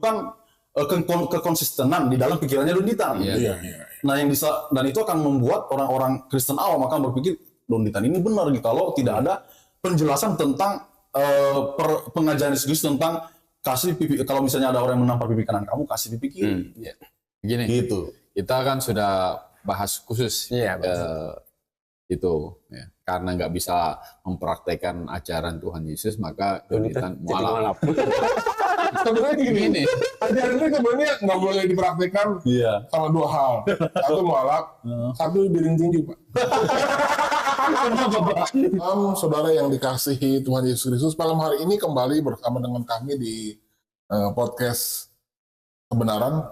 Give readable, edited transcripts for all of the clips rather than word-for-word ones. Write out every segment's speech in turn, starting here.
menunjukkan kekonsistenan di dalam pikirannya Don Ditan. Nah, dan itu akan membuat orang-orang Kristen awam akan berpikir Don Ditan ini benar gitu kalau tidak ada penjelasan tentang pengajaran Yesus Kristus tentang kasih pipi. Kalau misalnya ada orang yang menampar pipi kanan kamu, kasih pipi kiri. Begini, gitu. Kita kan sudah bahas khusus itu, ya. Karena nggak bisa mempraktekkan ajaran Tuhan Yesus, maka Don Ditan mualaf. Sebenarnya gini, ajaran itu sebenarnya nggak boleh dipraktekkan sama dua hal. Satu mualaf, satu biring tinju, Pak. Saudara yang dikasihi Tuhan Yesus Kristus, malam hari ini kembali bersama dengan kami di podcast Kebenaran,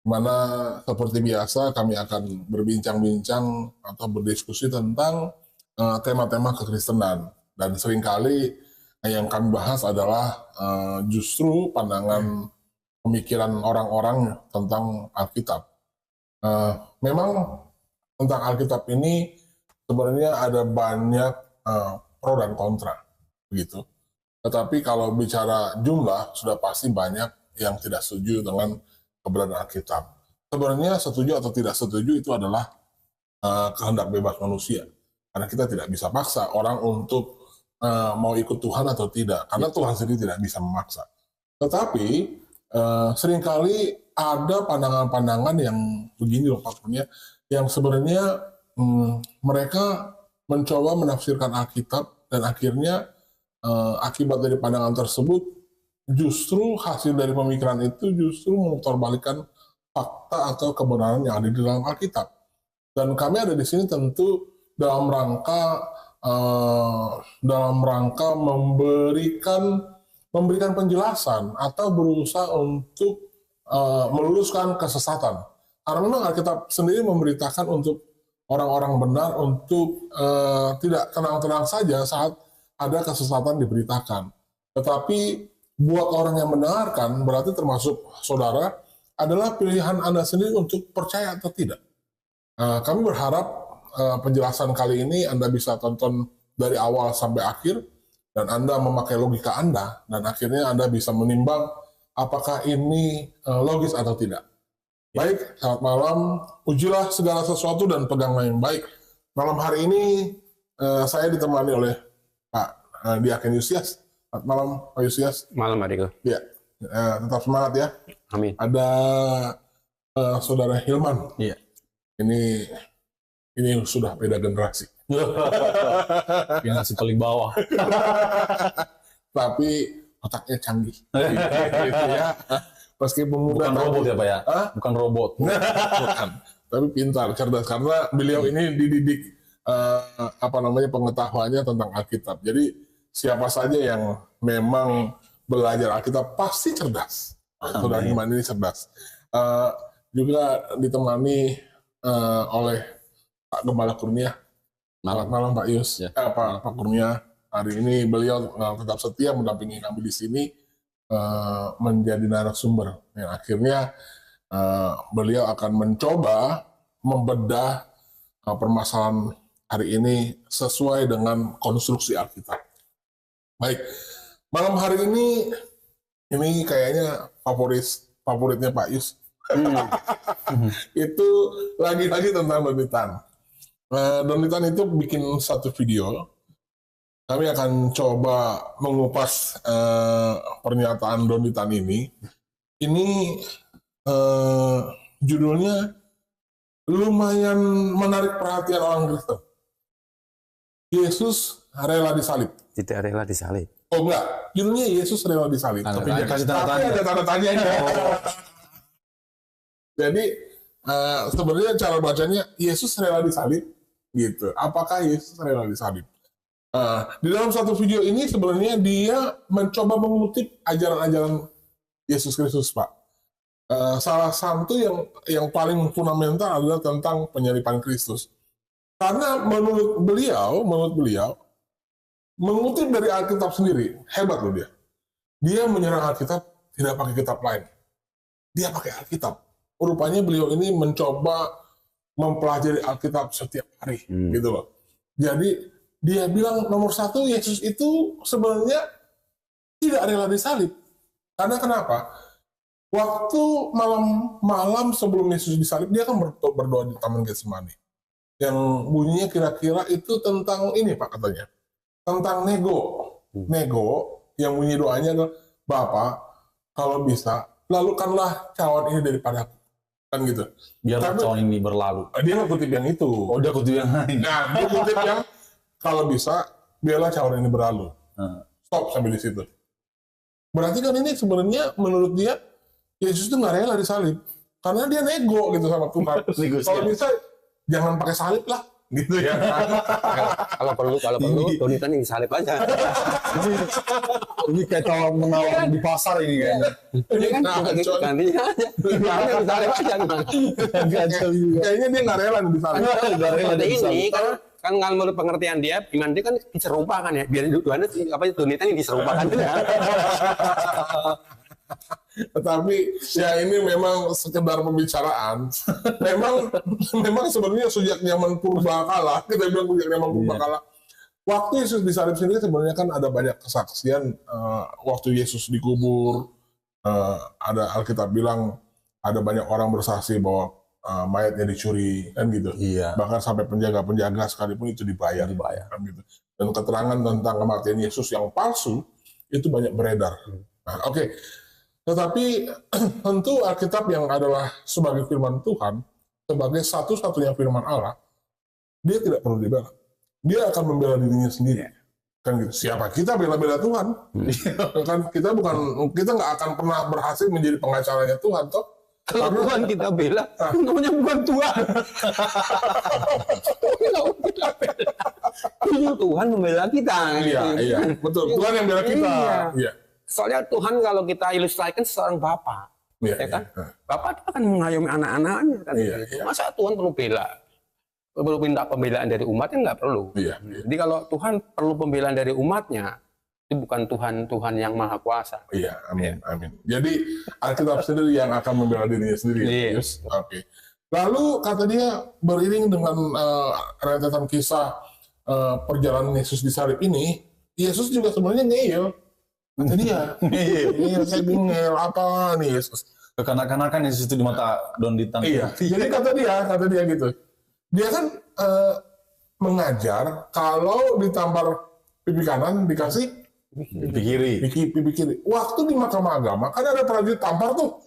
mana seperti biasa kami akan berbincang-bincang atau berdiskusi tentang tema-tema kekristenan. Dan seringkali yang kami bahas adalah justru pandangan pemikiran orang-orang tentang Alkitab. Memang tentang Alkitab ini sebenarnya ada banyak pro dan kontra, begitu. Tetapi kalau bicara jumlah, sudah pasti banyak yang tidak setuju dengan keberadaan Alkitab. Sebenarnya setuju atau tidak setuju itu adalah kehendak bebas manusia. Karena kita tidak bisa paksa orang untuk mau ikut Tuhan atau tidak. Karena Tuhan sendiri tidak bisa memaksa. Tetapi seringkali ada pandangan-pandangan yang begini loh Pak Kurnia, yang sebenarnya mereka mencoba menafsirkan Alkitab dan akhirnya akibat dari pandangan tersebut justru hasil dari pemikiran itu justru memutarbalikkan fakta atau kebenaran yang ada di dalam Alkitab. Dan kami ada di sini tentu dalam rangka memberikan penjelasan atau berusaha untuk meluruskan kesesatan. Karena memang Alkitab sendiri memberitakan untuk orang-orang benar untuk tidak tenang-tenang saja saat ada kesesatan diberitakan. Tetapi buat orang yang mendengarkan, berarti termasuk saudara, adalah pilihan Anda sendiri untuk percaya atau tidak. Kami berharap penjelasan kali ini Anda bisa tonton dari awal sampai akhir, dan Anda memakai logika Anda, dan akhirnya Anda bisa menimbang apakah ini logis atau tidak. Baik, selamat malam. Ujilah segala sesuatu dan peganglah yang baik. Malam hari ini saya ditemani oleh Pak Diaken Yusias. Selamat malam, Pak Yusias. Malam, adikku. Ya, tetap semangat ya. Amin. Ada Saudara Hilman. Iya. Ini sudah beda generasi. Generasi paling bawah. Tapi otaknya canggih. Gitu ya. Meskipun Bukan robot ya Pak ya? Bukan robot. Bukan. Tapi pintar, cerdas. Karena beliau ini dididik pengetahuannya tentang Alkitab. Jadi siapa saja yang memang belajar Alkitab pasti cerdas. Saudara Hilman ini cerdas. Juga ditemani oleh Pak Gembala Kurnia. Selamat malam Pak Yus. Ya. Pak Kurnia. Hari ini beliau tetap setia mendampingi kami di sini menjadi narasumber. Yang akhirnya beliau akan mencoba membedah permasalahan hari ini sesuai dengan konstruksi Alkitab. Baik, malam hari ini kayaknya favoritnya Pak Yus. Itu lagi-lagi tentang Don Ditan. Don Ditan itu bikin satu video. Kami akan coba mengupas pernyataan Don Ditan ini. Ini judulnya lumayan menarik perhatian orang Kristen. Yesus rela disalib. Tidak rela disalib. Oh enggak, judulnya Yesus rela disalib. Tapi dia kasih tanda Tapi tanya. ada tanda tanyanya. Jadi sebenarnya cara bacanya Yesus rela disalib gitu. Apakah Yesus rela disalib? Di dalam satu video ini sebenarnya dia mencoba mengutip ajaran-ajaran Yesus Kristus, Pak. Salah satu yang paling fundamental adalah tentang penyaliban Kristus. Karena menurut beliau mengutip dari Alkitab sendiri, hebat loh dia. Dia menyerang Alkitab tidak pakai kitab lain. Dia pakai Alkitab. Rupanya beliau ini mencoba mempelajari Alkitab setiap hari, gitu loh. Jadi dia bilang nomor satu, Yesus itu sebenarnya tidak rela disalib. Karena kenapa? Waktu malam sebelum Yesus disalib, dia kan berdoa di Taman Getsemani. Yang bunyinya kira-kira itu tentang ini Pak katanya. Tentang nego. Nego, yang bunyi doanya adalah, Bapa, kalau bisa, lalukanlah cawan ini daripada aku. Kan gitu. Biarlah cawan ini berlalu. Dia nggak kutip yang itu. Oh, dia kutip yang lain. Nah, dia kutip yang, kalau bisa, biarlah cawan ini berlalu. Stop sampai di situ. Berarti kan ini sebenarnya menurut dia, Yesus itu nggak rela disalib. Karena dia nego gitu sama Tuhan. Kalau bisa, jangan pakai salib lah. Gitu ya. Kalau perlu Donitan yang disalib aja. Ini kayak tawar menawar di pasar ini kayaknya. Ini kan gantinya aja. Disalib aja gimana? Kayaknya dia nggak rela disalib. Ini kan kalau menurut pengertian dia, iman dia kan diserupakan ya. Biar Tuhan Donitan yang diserupakan. Tetapi ya ini memang sekedar pembicaraan. memang sebenarnya sejak zaman purbakala, kita bilang sejak zaman purbakala, waktu Yesus disalib sendiri sebenarnya kan ada banyak kesaksian. Waktu Yesus dikubur, ada Alkitab bilang ada banyak orang bersaksi bahwa mayatnya dicuri, kan gitu. Iya. Bahkan sampai penjaga-penjaga sekalipun itu dibayar. Kan gitu. Dan keterangan tentang kematian Yesus yang palsu itu banyak beredar. Nah, oke. Tetapi tentu Alkitab yang adalah sebagai firman Tuhan, sebagai satu-satunya firman Allah, dia tidak perlu dibela. Dia akan membela dirinya sendiri. Kan gitu. Siapa kita bela-bela Tuhan? Kan kita nggak akan pernah berhasil menjadi pengacaranya Tuhan, toh. Kalau Tuhan kita bela, namanya bukan Tuhan. Tuhan membela kita. Iya, betul. Tuhan yang bela kita. Iya. Soalnya Tuhan kalau kita ilustrasikan seorang bapak, ya kan? Bapak itu akan mengayomi anak-anaknya, kan? Masa Tuhan perlu bela? Perlu minta pembelaan dari umatnya? Nggak perlu. Jadi kalau Tuhan perlu pembelaan dari umatnya, itu bukan Tuhan yang maha kuasa. Iya, amin. Jadi Alkitab sendiri yang akan membela dirinya sendiri. Yes. Oke. Lalu kata dia, beriring dengan rentetan kisah perjalanan Yesus disalib ini, Yesus juga sebenarnya ngeyel. Jadi ya, saya bingel apa nih Yesus? Kekanak-kanakan Yesus itu di mata Donitan. Iya. Jadi kata dia gitu. Dia kan mengajar kalau ditampar pipi kanan dikasih Pipi kiri. Pipi kiri. Waktu di Mahkamah Agama kan ada prajurit tampar tuh,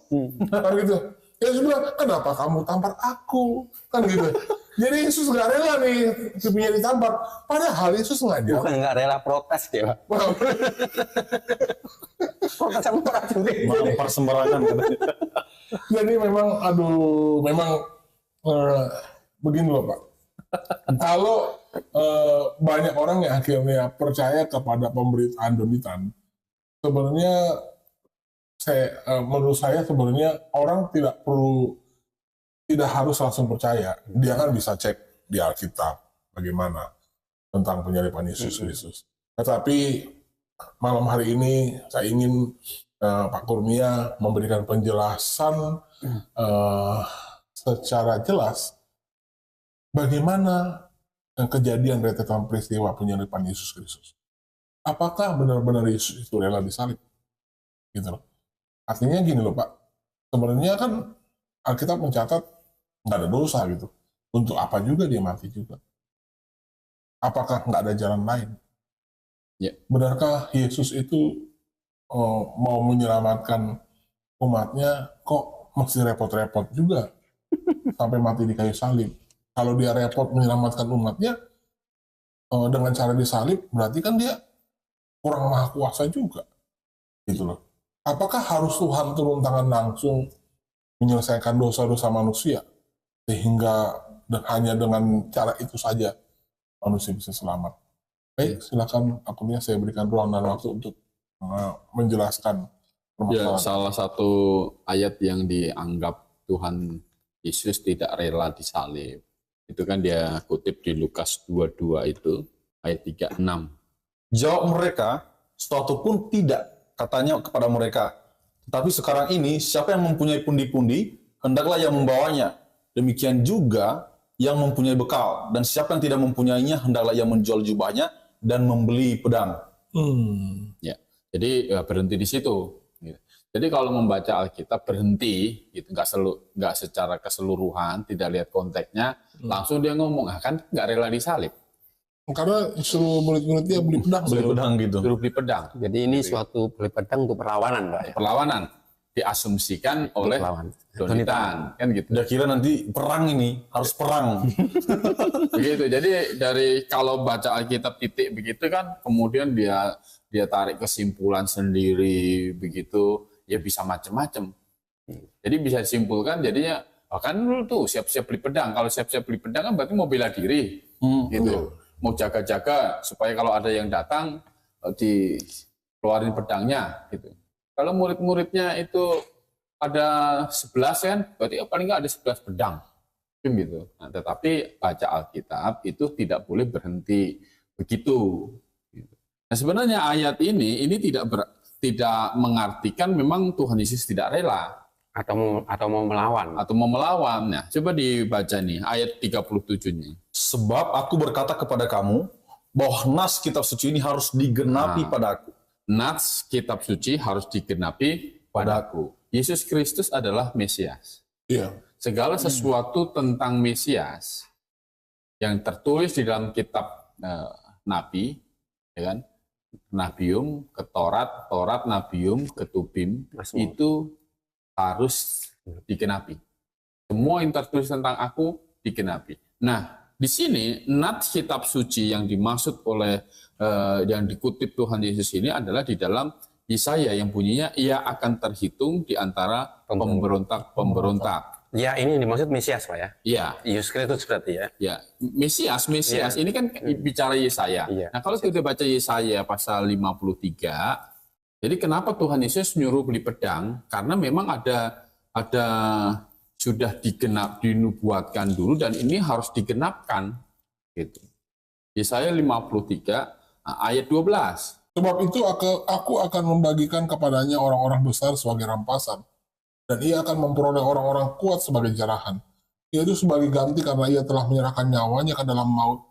kan gitu. Yesus bilang, kenapa kamu tampar aku? Kan gitu. Jadi Yesus nggak rela nih pipinya ditampar. Padahal Yesus ngajar. Bukan nggak rela protes dia. Protes sama prajurit. Mampar sembarangan. Jadi memang, begini loh Pak. Kalau banyak orang yang akhirnya percaya kepada pemberitaan Donitan, sebenarnya menurut saya sebenarnya orang tidak harus langsung percaya. Dia kan bisa cek di Alkitab bagaimana tentang penyaliban Yesus Kristus. Tetapi malam hari ini saya ingin Pak Kurnia memberikan penjelasan secara jelas bagaimana kejadian rentetan peristiwa penyaliban Yesus Kristus. Apakah benar-benar Yesus itu rela disalib? Gitu loh. Artinya gini loh Pak, sebenarnya kan Alkitab mencatat nggak ada dosa gitu. Untuk apa juga dia mati juga? Apakah nggak ada jalan lain? Ya. Benarkah Yesus itu mau menyelamatkan umatnya, kok mesti repot-repot juga sampai mati di kayu salib? Kalau dia repot menyelamatkan umatnya dengan cara disalib, berarti kan dia kurang maha kuasa juga, gitu loh. Apakah harus Tuhan turun tangan langsung menyelesaikan dosa-dosa manusia sehingga hanya dengan cara itu saja manusia bisa selamat? Baik, silakan akunnya saya berikan ruang dan waktu untuk menjelaskan permasalahan. Ya, salah satu ayat yang dianggap Tuhan Yesus tidak rela disalib, itu kan dia kutip di Lukas 22 itu, ayat 36. Jawab mereka, suatu pun tidak, katanya kepada mereka. Tetapi sekarang ini, siapa yang mempunyai pundi-pundi, hendaklah yang membawanya. Demikian juga yang mempunyai bekal. Dan siapa yang tidak mempunyainya, hendaklah yang menjual jubahnya dan membeli pedang. Ya, jadi berhenti di situ. Jadi kalau membaca Alkitab berhenti, gitu, nggak secara keseluruhan, tidak lihat konteksnya, langsung dia ngomong, kan nggak rela disalib. Karena suruh murid-muridnya beli pedang. Beli pedang gitu. Suruh beli pedang. Jadi ini suatu beli pedang untuk perlawanan, Pak. Ya? Perlawanan diasumsikan oleh Donnitan, kan gitu. Udah kira nanti perang ini, harus perang. Begitu. Jadi dari kalau baca Alkitab titik begitu kan, kemudian dia tarik kesimpulan sendiri begitu, ya bisa macam-macam. Jadi bisa disimpulkan jadinya, bahkan lu tuh siap-siap beli pedang. Kalau siap-siap beli pedang kan berarti mau bela diri, gitu. Mau jaga-jaga supaya kalau ada yang datang dikeluarin pedangnya, gitu. Kalau murid-muridnya itu ada 11 kan, berarti paling nggak ada 11 pedang, gitu. Nah, tetapi baca Alkitab itu tidak boleh berhenti begitu. Nah, sebenarnya ayat ini tidak mengartikan memang Tuhan Yesus tidak rela atau mau melawan. Nah, coba dibaca nih ayat 37-nya. Sebab aku berkata kepada kamu bahwa nas kitab suci ini harus digenapi padaku. Nas kitab suci harus digenapi padaku. Yesus Kristus adalah Mesias. Iya. Segala sesuatu tentang Mesias yang tertulis di dalam kitab Nabi, ya kan? Nabium, Ketorat, Torat, Nabium, Ketubim, itu harus digenapi. Semua yang tertulis tentang aku digenapi. Nah, di sini nats kitab suci yang dimaksud oleh yang dikutip Tuhan Yesus ini adalah di dalam Yesaya yang bunyinya ia akan terhitung di antara pemberontak-pemberontak. Ya, ini dimaksud Mesias, Pak ya. Iya. Yesus Kristus berarti ya. Ya, Mesias ini kan bicara Yesaya. Iya. Nah, kalau kita baca Yesaya pasal 53, jadi kenapa Tuhan Yesus nyuruh beli pedang? Karena memang ada sudah dinubuatkan dulu dan ini harus digenapkan, gitu. Yesaya 53 ayat 12. Sebab itu aku akan membagikan kepadanya orang-orang besar sebagai rampasan, dan ia akan memperoleh orang-orang kuat sebagai jarahan. Yaitu sebagai ganti karena ia telah menyerahkan nyawanya ke dalam maut,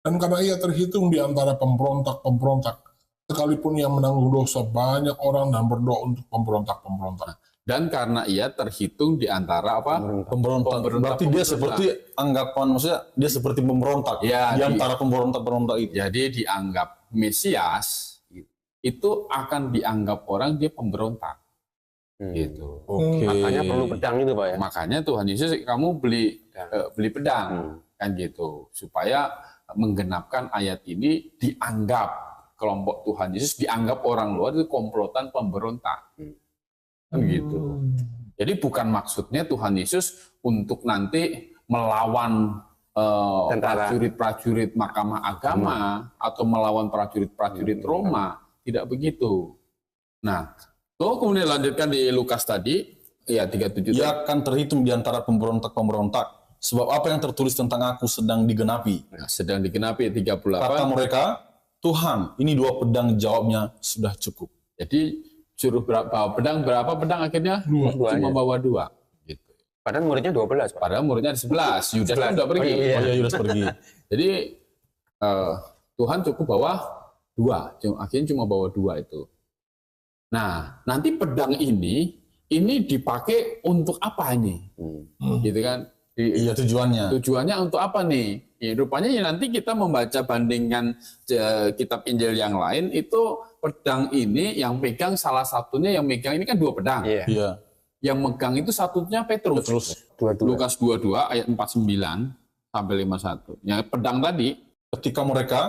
dan karena ia terhitung di antara pemberontak-pemberontak, sekalipun ia menanggung dosa banyak orang dan berdoa untuk pemberontak-pemberontak. Dan karena ia terhitung di antara apa? Pemberontak. Berarti dia seperti anggapan, maksudnya dia seperti pemberontak. Ya, di antara pemberontak-pemberontak itu. Jadi dianggap Mesias itu akan dianggap orang dia pemberontak. Gitu. Oke. Makanya perlu pedang itu, Pak ya. Makanya Tuhan Yesus kamu beli pedang kan gitu supaya menggenapkan ayat ini dianggap kelompok Tuhan Yesus dianggap orang luar itu komplotan pemberontak. Kan gitu. Jadi bukan maksudnya Tuhan Yesus untuk nanti melawan prajurit-prajurit Mahkamah Agama atau melawan prajurit-prajurit Roma, tidak begitu. Nah, kemudian lanjutkan di Lukas tadi, ya 37. Ia akan terhitung di antara pemberontak-pemberontak. Sebab apa yang tertulis tentang aku sedang digenapi. Nah, sedang digenapi 38. Kata mereka, Tuhan, ini 2 pedang, jawabnya sudah cukup. Jadi suruh berapa pedang akhirnya? Cuma bawa 2. Gitu. Padahal muridnya 12, Pak. Padahal muridnya ada 11. Yudas kan udah pergi. Oh iya, Yudas pergi. Jadi Tuhan cukup bawa 2. Akhirnya cuma bawa 2 itu. Nah, nanti pedang ini dipakai untuk apa ini? Gitu kan? Iya, tujuannya. Tujuannya untuk apa nih? Ya, rupanya ya nanti kita membaca bandingkan kitab Injil yang lain itu pedang ini yang pegang salah satunya yang megang ini kan 2 pedang. Iya. Yang megang itu satunya Petrus. Lukas 22 ayat 49 sampai 51. Yang pedang tadi Ketika mereka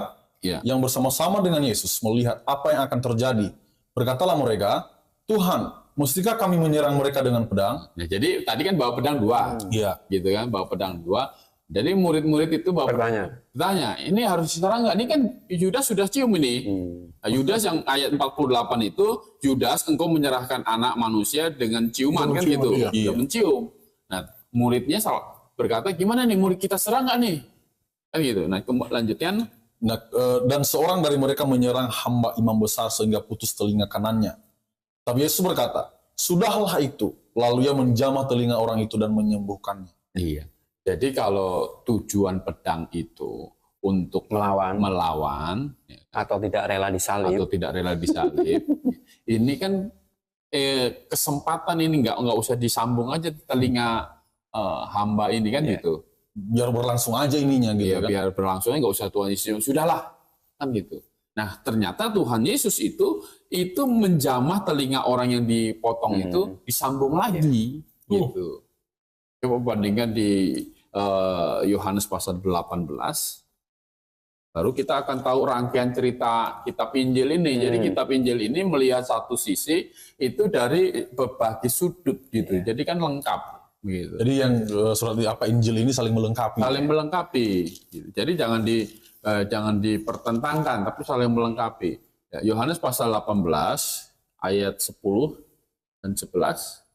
yang bersama-sama dengan Yesus melihat apa yang akan terjadi, berkatalah mereka, Tuhan, mustikah kami menyerang mereka dengan pedang? Nah, jadi tadi kan bawa pedang 2. Iya. Gitu kan, bawa pedang 2. Jadi murid-murid itu bawa bertanya, ini harus diserang nggak? Ini kan Yudas sudah cium ini. Nah, Yudas yang ayat 48 itu, Yudas engkau menyerahkan anak manusia dengan ciuman kan gitu. Iya. Mencium. Nah, muridnya berkata, gimana nih murid kita serang nggak nih? Kan gitu. Nah, lanjutkan. Nah, dan seorang dari mereka menyerang hamba imam besar sehingga putus telinga kanannya. Tapi Yesus berkata, sudahlah itu. Lalu ia menjamah telinga orang itu dan menyembuhkannya. Iya. Jadi kalau tujuan pedang itu untuk melawan atau tidak rela disalib, ini kan kesempatan ini nggak usah disambung aja telinga hamba ini kan gitu. Biar berlangsung aja ininya gitu ya, kan. Biar berlangsungnya nggak usah Tuhan Yesus, sudahlah kan gitu. Nah ternyata Tuhan Yesus itu menjamah telinga orang yang dipotong itu disambung lagi gitu. Coba bandingkan di Yohanes pasal 18, baru kita akan tahu rangkaian cerita kitab Injil ini. Jadi kitab Injil ini melihat satu sisi itu dari berbagai sudut gitu. Jadi kan lengkap gitu. Jadi yang surat Injil ini saling melengkapi. Saling melengkapi. Gitu. Jadi jangan dipertentangkan, tapi saling melengkapi. Ya, Yohanes pasal 18 ayat 10 dan 11.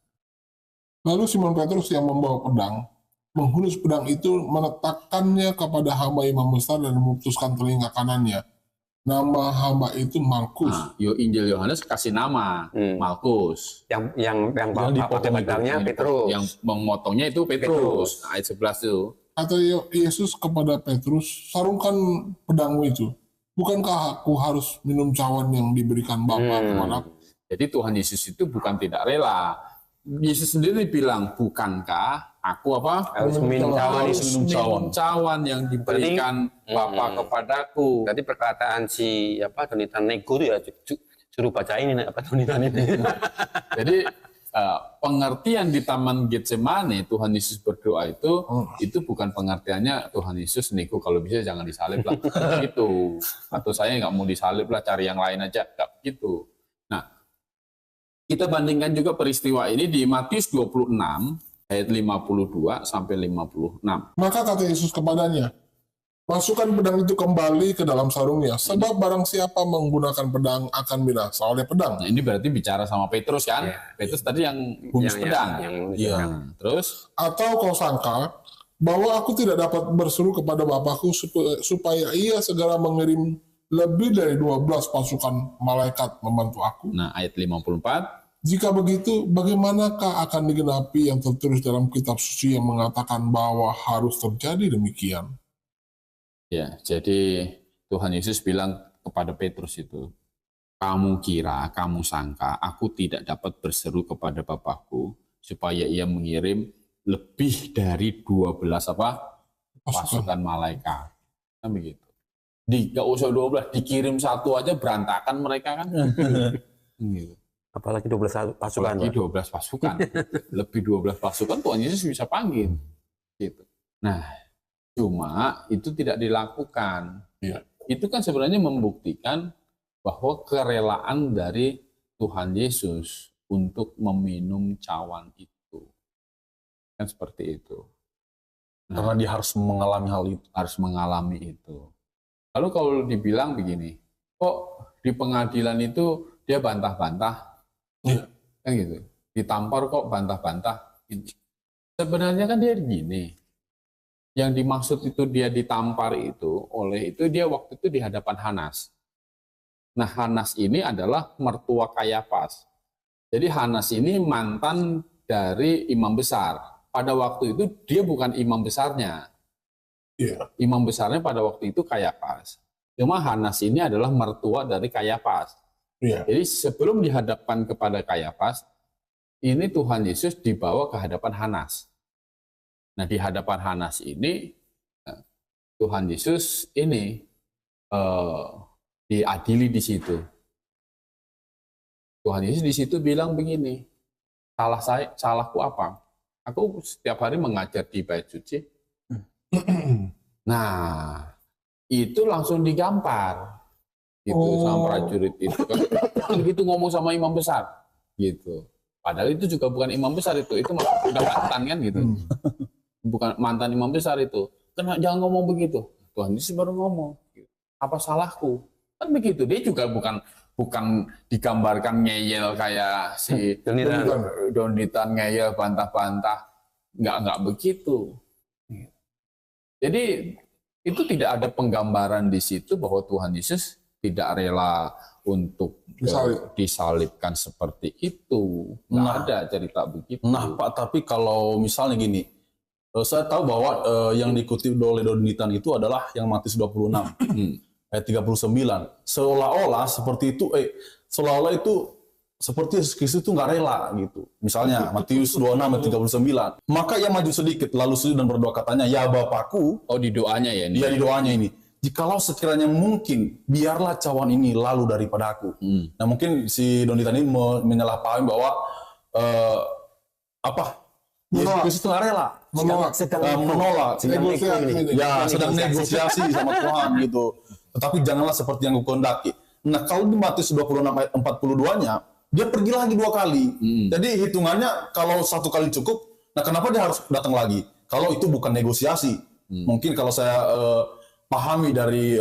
Lalu Simon Petrus yang membawa pedang menghunus pedang itu, meletakkannya kepada hamba imam besar dan memutuskan telinga kanannya. Nama hamba itu Malkus. Nah, Injil Yohanes kasih nama Malkus. Yang pakai pedangnya Petrus. Yang memotongnya itu Petrus. Nah, ayat 11 itu. Kata Yesus kepada Petrus, sarungkan pedangmu itu. Bukankah aku harus minum cawan yang diberikan Bapa kepadaku? Jadi Tuhan Yesus itu bukan tidak rela. Yesus sendiri bilang, bukankah aku harus minum cawan yang diberikan Bapa kepadaku. Berarti perkataan si Donitan Nego itu ya, suruh bacain ini Donitan ini. Jadi pengertian di Taman Getsemani Tuhan Yesus berdoa itu bukan pengertiannya Tuhan Yesus Nego kalau bisa jangan disalib lah gitu. Atau saya nggak mau disalib lah, cari yang lain aja, nggak begitu. Kita bandingkan juga peristiwa ini di Matius 26 ayat 52 sampai 56. Maka kata Yesus kepadanya, masukkan pedang itu kembali ke dalam sarungnya, sebab barang siapa menggunakan pedang akan binasa oleh pedang. Nah, ini berarti bicara sama Petrus kan? Petrus tadi yang hunus pedang. Terus? Atau kau sangka bahwa aku tidak dapat berseru kepada Bapakku supaya ia segera mengirim lebih dari 12 pasukan malaikat membantu aku? Nah, ayat 54. Jika begitu, bagaimanakah akan digenapi yang tertulis dalam kitab suci yang mengatakan bahwa harus terjadi demikian? Ya, jadi Tuhan Yesus bilang kepada Petrus itu, kamu sangka aku tidak dapat berseru kepada Bapakku supaya ia mengirim lebih dari 12 pasukan malaikat. Kan begitu. Nggak usah 12, dikirim satu aja berantakan mereka kan. Gitu. Apalagi 12 pasukan. Apalagi 12 pasukan. Lebih 12 pasukan Tuhan Yesus bisa panggil. Gitu. Nah, cuma itu tidak dilakukan. Ya. Itu kan sebenarnya membuktikan bahwa kerelaan dari Tuhan Yesus untuk meminum cawan itu. Kan seperti itu. Nah, karena dia harus mengalami hal itu. Harus mengalami itu. Lalu kalau dibilang begini, kok di pengadilan itu dia bantah-bantah? Kan gitu. Ditampar kok bantah-bantah. Sebenarnya kan dia gini. Yang dimaksud itu dia ditampar itu dia waktu itu di hadapan Hanas. Nah, Hanas ini adalah mertua Kayafas. Jadi Hanas ini mantan dari imam besar. Pada waktu itu dia bukan imam besarnya. Imam besarnya pada waktu itu Kayafas. Cuma Hanas ini adalah mertua dari Kayafas. Jadi sebelum dihadapkan kepada Kayafas, ini Tuhan Yesus dibawa ke hadapan Hanas. Nah, di hadapan Hanas ini Tuhan Yesus ini diadili di situ. Tuhan Yesus di situ bilang begini, salahku apa? Aku setiap hari mengajar di bait suci. Nah, itu langsung digampar. Gitu sama prajurit itu kan begitu ngomong sama imam besar gitu, padahal itu juga bukan imam besar itu udah mantan kan gitu. Bukan mantan imam besar itu, jangan ngomong begitu. Tuhan Yesus baru ngomong, apa salahku kan begitu. Dia juga bukan digambarkan ngeyel kayak si Donitan ngeyel bantah-bantah, nggak begitu. Jadi itu tidak ada penggambaran di situ bahwa Tuhan Yesus tidak rela untuk disalibkan seperti itu. Nggak ada cerita begitu. Nah, Pak, tapi kalau misalnya gini, saya tahu bahwa yang dikutip oleh Donitan itu adalah yang Matius 26 ayat 39. Seolah-olah seperti itu, seolah-olah itu seperti Yesus Kristus itu nggak rela gitu. Misalnya Matius 26 ayat 39. Maka ia maju sedikit lalu sujud dan berdoa katanya, "Ya Bapakku," Oh, di doanya ya ini. dia di doanya ini, "jikalau sekiranya mungkin, biarlah cawan ini lalu daripada aku." Nah mungkin si Don Ditan ini menyalahpahami bahwa Yesus Kristus itu nggak rela, menolak, sedang negosiasi sama Tuhan gitu. Tetapi janganlah seperti yang kau kehendaki. Nah kalau di Matius 26 ayat 42-nya, dia pergi lagi 2 kali. Jadi hitungannya kalau 1 kali cukup, nah kenapa dia harus datang lagi? Kalau itu bukan negosiasi. Mungkin kalau saya pahami dari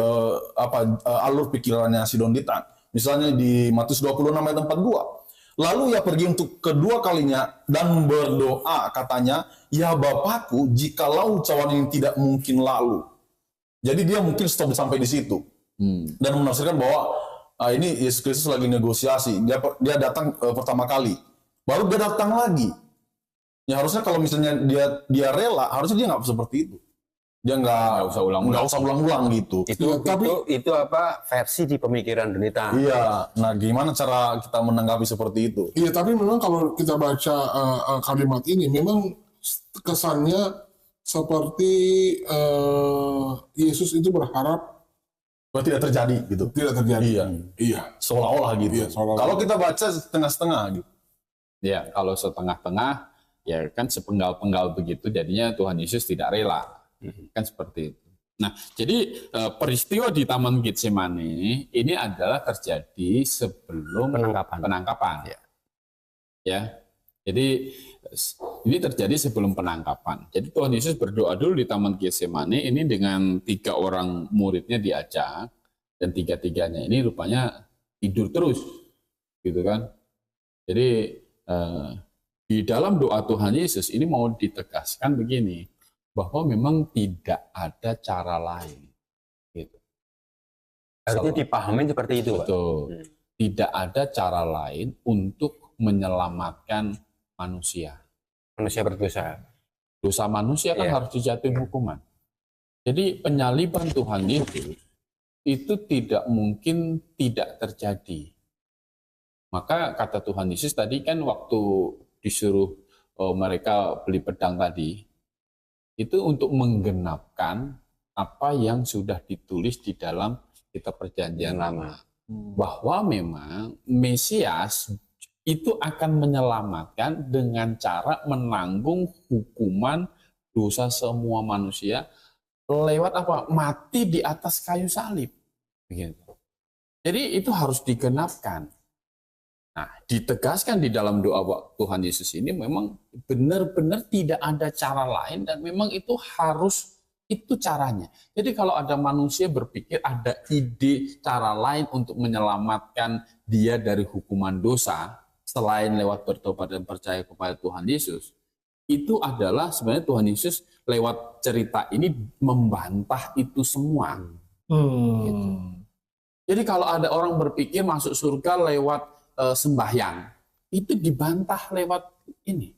alur pikirannya si Don Ditan. Misalnya di Matius 26 ayat 42. Lalu ia pergi untuk kedua kalinya dan berdoa katanya, "Ya Bapakku, jikalau cawan ini tidak mungkin lalu." Jadi dia mungkin stop sampai di situ. Dan menafsirkan bahwa ini Yesus Kristus lagi negosiasi. Dia datang pertama kali, baru dia datang lagi. Ya harusnya kalau misalnya dia rela, harusnya dia nggak seperti itu. Dia nggak usah ulang-ulang gitu. Itu apa versi di pemikiran Don Ditan. Iya. Nah, gimana cara kita menanggapi seperti itu? Iya, tapi memang kalau kita baca kalimat ini, memang kesannya seperti Yesus itu berharap tidak terjadi gitu. Tidak terjadi. Iya. Seolah-olah gitu. Iya, seolah-olah. Kalau kita baca setengah-setengah gitu. Ya, kalau setengah-tengah, ya kan sepenggal-penggal begitu, jadinya Tuhan Yesus tidak rela. Kan seperti itu. Nah, jadi peristiwa di Taman Getsemani ini adalah terjadi sebelum penangkapan. Ya. Jadi ini terjadi sebelum penangkapan. Jadi Tuhan Yesus berdoa dulu di Taman Getsemani ini dengan 3 orang muridnya diajak, dan 3-tiganya ini rupanya tidur terus, gitu kan. Jadi di dalam doa Tuhan Yesus ini mau ditegaskan begini, bahwa memang tidak ada cara lain. Gitu. Harusnya dipahami seperti itu, Pak. Betul. Tidak ada cara lain untuk menyelamatkan manusia. Manusia berdosa. Dosa manusia kan harus dijatuhi hukuman. Jadi penyaliban Tuhan itu tidak mungkin tidak terjadi. Maka kata Tuhan Yesus tadi kan waktu disuruh mereka beli pedang tadi, itu untuk menggenapkan apa yang sudah ditulis di dalam kitab Perjanjian Lama. Bahwa memang Mesias itu akan menyelamatkan dengan cara menanggung hukuman dosa semua manusia lewat apa? Mati di atas kayu salib. Begitu. Jadi itu harus digenapkan. Nah, ditegaskan di dalam doa Tuhan Yesus ini memang benar-benar tidak ada cara lain dan memang itu harus itu caranya. Jadi kalau ada manusia berpikir ada ide cara lain untuk menyelamatkan dia dari hukuman dosa selain lewat bertobat dan percaya kepada Tuhan Yesus, itu adalah sebenarnya Tuhan Yesus lewat cerita ini membantah itu semua. Gitu. Jadi kalau ada orang berpikir masuk surga lewat sembahyang, itu dibantah lewat ini.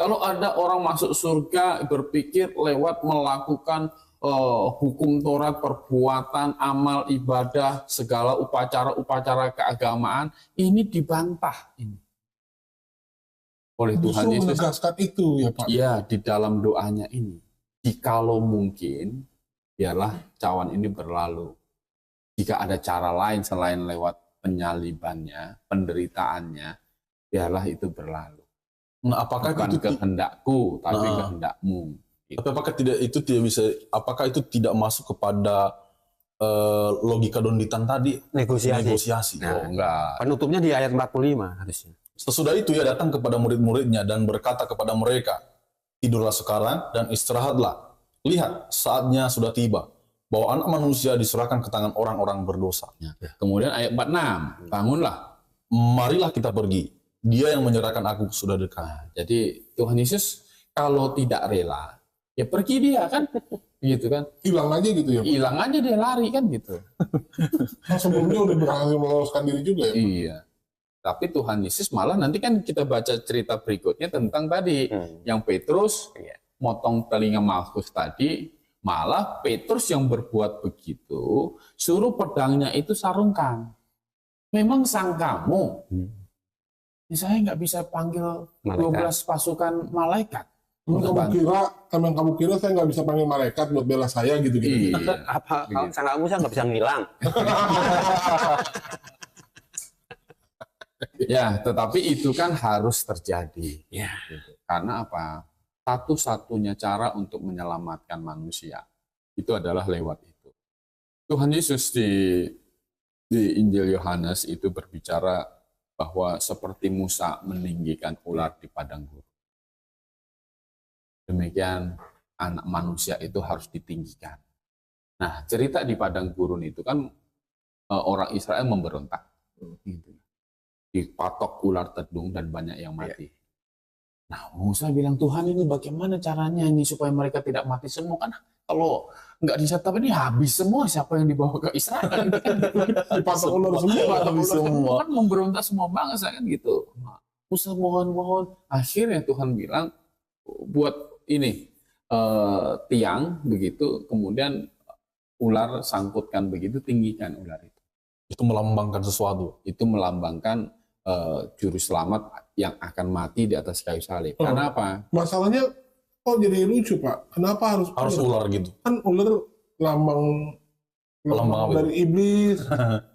Kalau ada orang masuk surga berpikir lewat melakukan hukum Taurat, perbuatan, amal, ibadah, segala upacara-upacara keagamaan, ini dibantah ini oleh Tuhan Yesus. Menegaskan itu ya Pak. Ya, di dalam doanya ini. Jikalau mungkin, biarlah cawan ini berlalu. Jika ada cara lain selain lewat penyalibannya, penderitaannya, biarlah itu berlalu. Nah, apakah bukan itu kehendakku, tapi kehendakmu. Gitu. Tapi apakah apakah itu tidak masuk kepada logika Don Ditan tadi? Negosiasi. Nah, enggak. Penutupnya di ayat 45 harusnya. Sesudah itu ia datang kepada murid-muridnya dan berkata kepada mereka, "Tidurlah sekarang dan istirahatlah. Lihat, saatnya sudah tiba bahwa anak manusia diserahkan ke tangan orang-orang berdosa." Ya. Kemudian ayat 46, bangunlah. Marilah kita pergi. Dia yang menyerahkan aku sudah dekat. Nah, jadi Tuhan Yesus kalau tidak rela, ya pergi dia kan, gitu kan? Hilang aja gitu ya Pak? Hilang aja dia lari kan gitu. Sebelumnya udah berhasil meloloskan diri juga ya Pak? Iya. Tapi Tuhan Yesus malah nanti kan kita baca cerita berikutnya tentang tadi yang Petrus motong telinga Malkus tadi, malah Petrus yang berbuat begitu, suruh pedangnya itu sarungkan. Memang sang kamu saya nggak bisa panggil Malaikat. 12 pasukan malaikat. Emang kamu kira saya nggak bisa panggil malaikat buat bela saya gitu-gitu. Iya. Apa Begitu. Sang Musa nggak bisa ngilang? Ya, tetapi itu kan harus terjadi. Ya. Gitu. Karena apa? Satu-satunya cara untuk menyelamatkan manusia itu adalah lewat itu. Tuhan Yesus di Injil Yohanes itu berbicara bahwa seperti Musa meninggikan ular di padang gurun, demikian anak manusia itu harus ditinggikan. Nah, cerita di padang gurun itu kan orang Israel memberontak. Gitu. Dipatok ular tedung dan banyak yang mati. Nah, Musa bilang, Tuhan ini bagaimana caranya ini supaya mereka tidak mati semua? Kan kalau nggak disetap ini habis semua, siapa yang dibawa ke Israel? Dipatok ular semua. Kan memberontak semua bangsa kan gitu. Nah, Musa mohon-mohon. Akhirnya Tuhan bilang, buat ini tiang begitu, kemudian ular sangkutkan begitu, tinggikan ular itu. Itu melambangkan sesuatu. Itu melambangkan juru selamat yang akan mati di atas kayu salib. Karena apa? Masalahnya kok jadi lucu, Pak? Kenapa harus Ular gitu. Kan ular lambang Lambang dari iblis.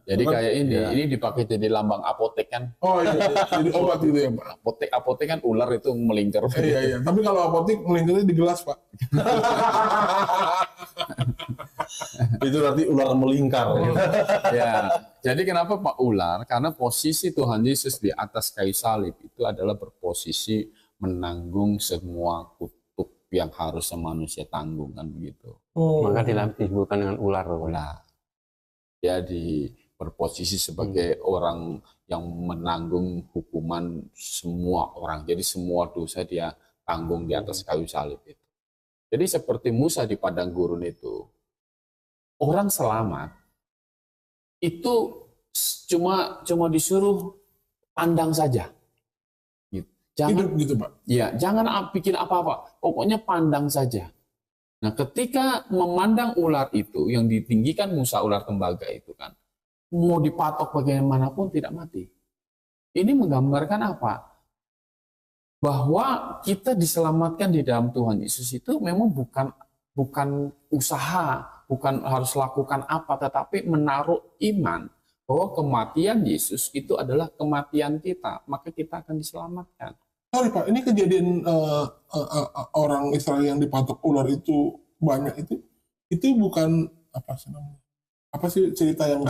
Jadi kayak Ya. ini dipakai jadi lambang apotek kan. Oh iya, jadi obat gitu ya, Pak. Apotek kan ular itu melingkar. Iya. Tapi kalau apotek melingkarnya di gelas, Pak. Itu berarti ular melingkar. Ya. Jadi kenapa Pak ular? Karena posisi Tuhan Yesus di atas kayu salib itu adalah berposisi menanggung semua kutuk yang harus manusia tanggung kan begitu. Maka disebutkan dengan ular. Ular. Dia berposisi sebagai orang yang menanggung hukuman semua orang. Jadi semua dosa dia tanggung di atas kayu salib itu. Jadi seperti Musa di padang gurun itu, orang selamat itu cuma disuruh pandang saja. Gitu. Hidup gitu, Pak. Ya, jangan bikin apa-apa. Pokoknya pandang saja. Nah, ketika memandang ular itu, yang ditinggikan Musa, ular tembaga itu kan, mau dipatok bagaimanapun tidak mati. Ini menggambarkan apa? Bahwa kita diselamatkan di dalam Tuhan Yesus itu memang bukan usaha, bukan harus lakukan apa, tetapi menaruh iman bahwa kematian Yesus itu adalah kematian kita, maka kita akan diselamatkan. Sorry, Pak, ini kejadian orang Israel yang dipatok ular itu banyak itu bukan apa sih namanya? Apa sih cerita yang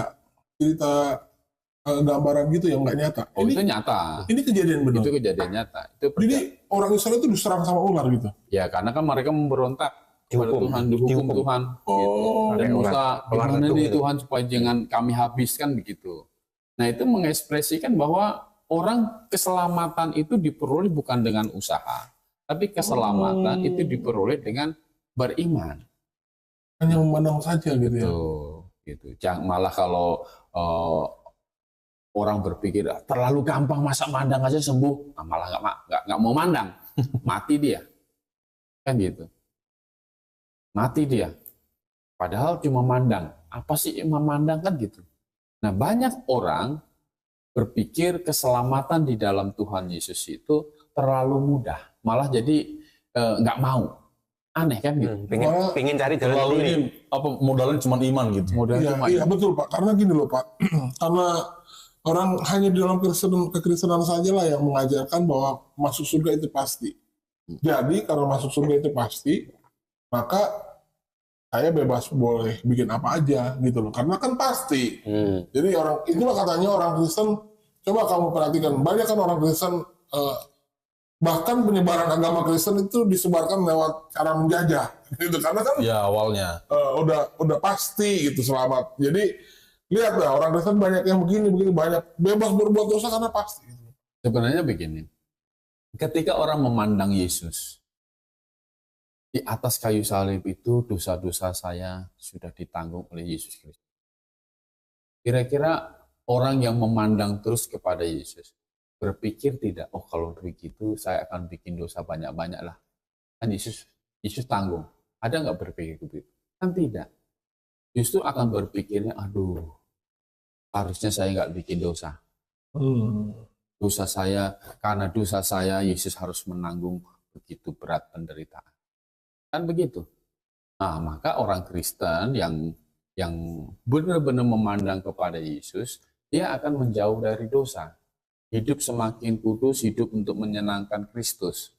cerita gambaran gitu yang nggak nyata? Oh, itu nyata. Ini kejadian benar. Itu kejadian nyata. Jadi orang Israel itu diserang sama ular gitu. Ya, karena kan mereka memberontak kepada Tuhan, dihukum Tuhan. Gitu. Dan Musa, gimana nih Tuhan supaya jangan kami habiskan begitu. Nah, itu mengekspresikan bahwa orang keselamatan itu diperoleh bukan dengan usaha, tapi keselamatan itu diperoleh dengan beriman. Hanya memandang saja gitu ya. Gitu. Jangan malah kalau orang berpikir terlalu gampang masa mandang aja sembuh, nah, malah nggak mau mandang, mati dia, kan gitu, mati dia. Padahal cuma mandang, apa sih memandang kan gitu. Nah, banyak orang berpikir keselamatan di dalam Tuhan Yesus itu terlalu mudah, malah jadi nggak mau, aneh kan gitu. Pengen cari jalan Lalu sendiri. ini apa modalnya cuma iman gitu. Iya betul, Pak. Karena gini loh, Pak. Karena orang hanya di dalam kekristenan saja lah yang mengajarkan bahwa masuk surga itu pasti. Jadi kalau masuk surga itu pasti, maka saya bebas boleh bikin apa aja gitu loh. Karena kan pasti. Jadi itulah katanya orang Kristen. Coba kamu perhatikan, banyak kan orang Kristen, bahkan penyebaran agama Kristen itu disebarkan lewat cara menjajah, gitu. Karena kan Ya awalnya. udah pasti gitu selamat. Jadi lihat lah, orang Kristen banyak yang begini banyak bebas berbuat dosa karena pasti. Sebenarnya begini, ketika orang memandang Yesus di atas kayu salib itu, dosa-dosa saya sudah ditanggung oleh Yesus Kristus. Kira-kira orang yang memandang terus kepada Yesus berpikir tidak, oh kalau begitu saya akan bikin dosa banyak-banyak lah. Kan Yesus tanggung. Ada nggak berpikir begitu? Kan tidak. Justru akan berpikirnya, aduh, harusnya saya nggak bikin dosa. karena dosa saya Yesus harus menanggung begitu berat penderitaan. Kan begitu. Nah, maka orang Kristen yang benar-benar memandang kepada Yesus, dia akan menjauh dari dosa. Hidup semakin kudus, hidup untuk menyenangkan Kristus.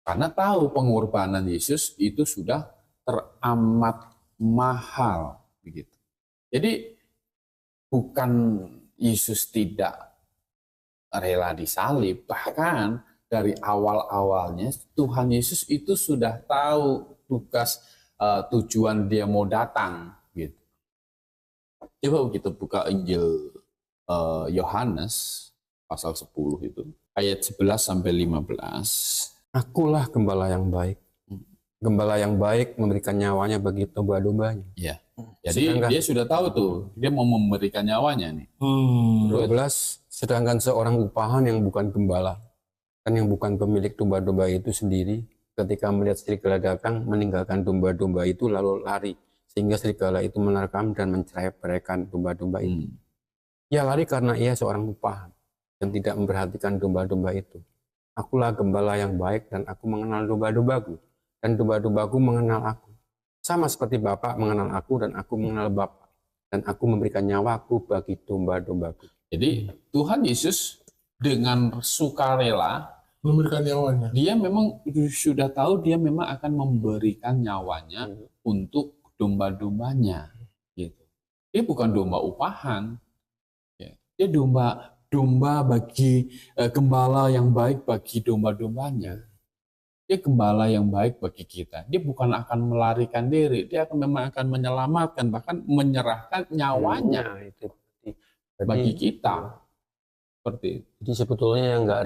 Karena tahu pengorbanan Yesus itu sudah teramat mahal, begitu. Jadi bukan Yesus tidak rela disalib, bahkan dari awal-awalnya Tuhan Yesus itu sudah tahu tugas tujuan dia mau datang, gitu. Coba kita buka Injil Yohanes pasal 10 itu ayat 11 sampai 15. Akulah gembala yang baik. Gembala yang baik memberikan nyawanya bagi domba-dombanya. Iya. Jadi dia sudah tahu tuh, dia mau memberikan nyawanya nih. 12. Sedangkan seorang upahan yang bukan gembala, kan yang bukan pemilik domba-domba itu sendiri, ketika melihat serigala datang, meninggalkan domba-domba itu lalu lari, sehingga serigala itu menerkam dan mencerai-beraikan domba-domba itu. Ia lari karena ia seorang upahan dan tidak memperhatikan domba-domba itu. Akulah gembala yang baik dan aku mengenal domba-dombaku, dan domba-dombaku mengenal aku. Sama seperti Bapa mengenal aku dan aku mengenal Bapa, dan aku memberikan nyawaku bagi domba-dombaku. Jadi Tuhan Yesus dengan sukarela memberikan nyawanya. Dia memang sudah tahu dia memang akan memberikan nyawanya untuk domba-dombanya. Gitu. Dia bukan domba upahan. Dia domba bagi gembala yang baik bagi domba-dombanya. Dia gembala yang baik bagi kita. Dia bukan akan melarikan diri. Dia memang akan menyelamatkan, bahkan menyerahkan nyawanya bagi kita. Seperti itu. Jadi sebetulnya yang nggak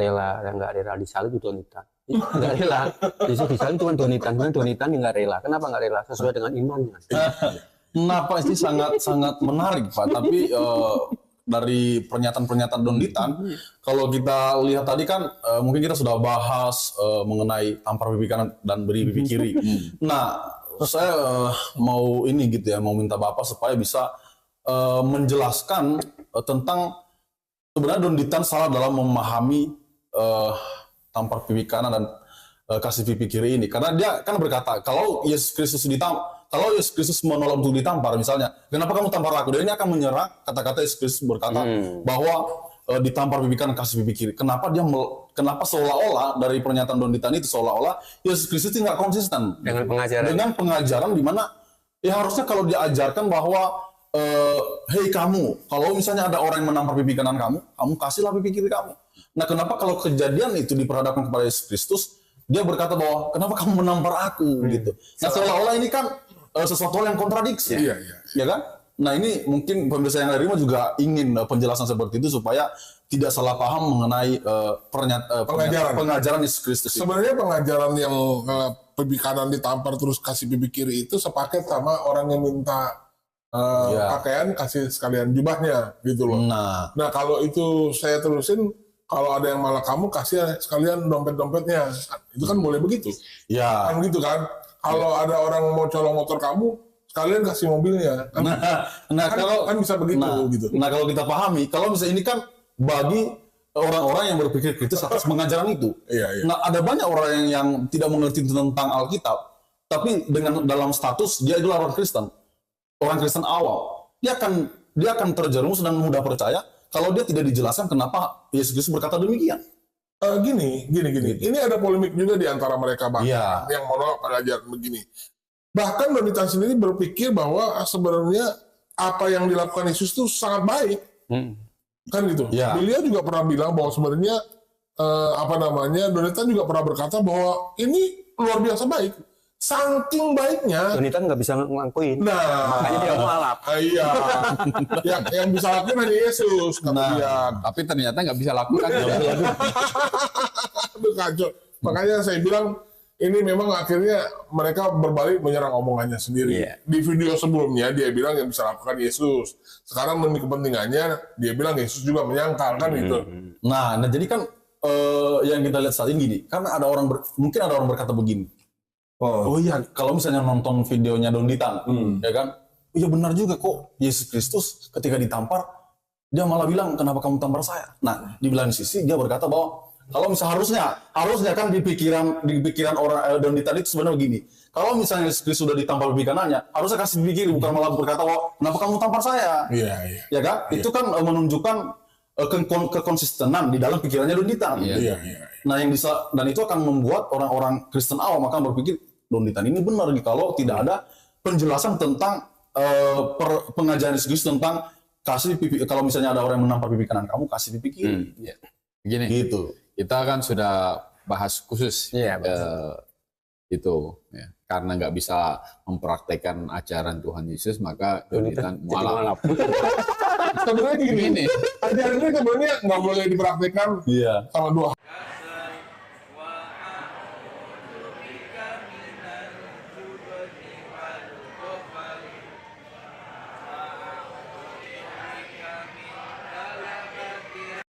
rela disalib itu donitan. Nggak rela. Yesus disalib itu kan donitan. Donitan yang nggak rela. Kenapa nggak rela? Sesuai dengan imannya. Kenapa ini sangat menarik, Pak. Tapi dari pernyataan-pernyataan Donitan, kalau kita lihat tadi kan mungkin kita sudah bahas mengenai tampar pipi kanan dan beri pipi kiri. Nah, saya mau ini gitu ya, mau minta Bapak supaya bisa menjelaskan tentang sebenarnya Donitan salah dalam memahami tampar pipi kanan dan kasih pipi kiri ini. Karena dia kan berkata, kalau Yesus Kristus menolak untuk ditampar misalnya, kenapa kamu tampar aku? Dan ini akan menyerang kata-kata Yesus Kristus berkata bahwa ditampar pipi kanan kasih pipi kiri. Kenapa seolah-olah dari pernyataan Donitan itu seolah-olah Yesus Kristus tidak konsisten dengan pengajaran di mana ya harusnya kalau diajarkan bahwa hei kamu, kalau misalnya ada orang yang menampar pipi kanan kamu kasihlah pipi kiri kamu. Nah, kenapa kalau kejadian itu diperhadapkan kepada Yesus Kristus, dia berkata bahwa kenapa kamu menampar aku gitu. Nah, seolah-olah ini kan sesuatu yang kontradiksi. Ya kan? Nah, ini mungkin pemirsa yang dari rumah juga ingin penjelasan seperti itu supaya tidak salah paham mengenai pengajaran Yesus Kristus. Sebenarnya pengajaran yang pipi kanan ditampar terus kasih pipi kiri itu sepaket sama orang yang minta pakaian kasih sekalian jubahnya gitu loh. Nah kalau itu saya terusin, kalau ada yang malah kamu kasih sekalian dompet-dompetnya, itu kan boleh begitu. Ya. Kan gitu kan. Kalau ada orang mau colong motor kamu, sekalian kasih mobilnya. Kan, kan bisa begitu gitu. Nah kalau kita pahami, kalau misalnya ini kan bagi orang-orang yang berpikir kritis atas pengajaran itu. Nah ada banyak orang yang tidak mengerti tentang Alkitab, tapi dalam status dia adalah orang Kristen. Orang Kristen awal, dia akan terjerumus dan mudah percaya kalau dia tidak dijelaskan kenapa Yesus Kristus berkata demikian. Gini. Ini ada polemik juga di antara mereka yang menolak pengajaran begini. Bahkan Donitan sendiri berpikir bahwa sebenarnya apa yang dilakukan Yesus itu sangat baik, kan gitu. Beliau juga pernah bilang bahwa sebenarnya Donitan juga pernah berkata bahwa ini luar biasa baik. Saking baiknya Donitan nggak bisa ngelakuin. Makanya dia malap. Iya. yang bisa lakuin hanya Yesus. Tapi ternyata nggak bisa lakukan. Aduh kacau. Makanya saya bilang ini memang akhirnya mereka berbalik menyerang omongannya sendiri. Di video sebelumnya dia bilang yang bisa lakukan Yesus. Sekarang demi kepentingannya dia bilang Yesus juga menyangkal kan itu. Nah jadi kan yang kita lihat saat ini gini, karena mungkin ada orang berkata begini. Oh iya, kalau misalnya nonton videonya Donitan, ya kan? Iya benar juga kok Yesus Kristus ketika ditampar dia malah bilang kenapa kamu tampar saya. Nah, di lain sisi dia berkata bahwa kalau misalnya harusnya kan di pikiran orang Donita itu sebenarnya begini. Kalau misalnya Yesus Kristus sudah ditampar pipi kanannya, harusnya kasih pikir, bukan malah berkata bahwa kenapa kamu tampar saya. Ya kan? Itu kan menunjukkan kekonsistenan di dalam pikirannya Donita. Nah, dan itu akan membuat orang-orang Kristen awam akan berpikir Donita ini benar kalau tidak ada penjelasan tentang pengajaran Yesus Kristus tentang kasih pipi. Kalau misalnya ada orang yang menampar pipi kanan kamu, kasih pipi kiri. Begini, gitu. Kita kan sudah bahas khusus itu, ya. Karena nggak bisa mempraktekkan ajaran Tuhan Yesus, maka Donita mualaf. Sebenarnya gini, ajaran ini sebenarnya nggak boleh dipraktekkan sama dua.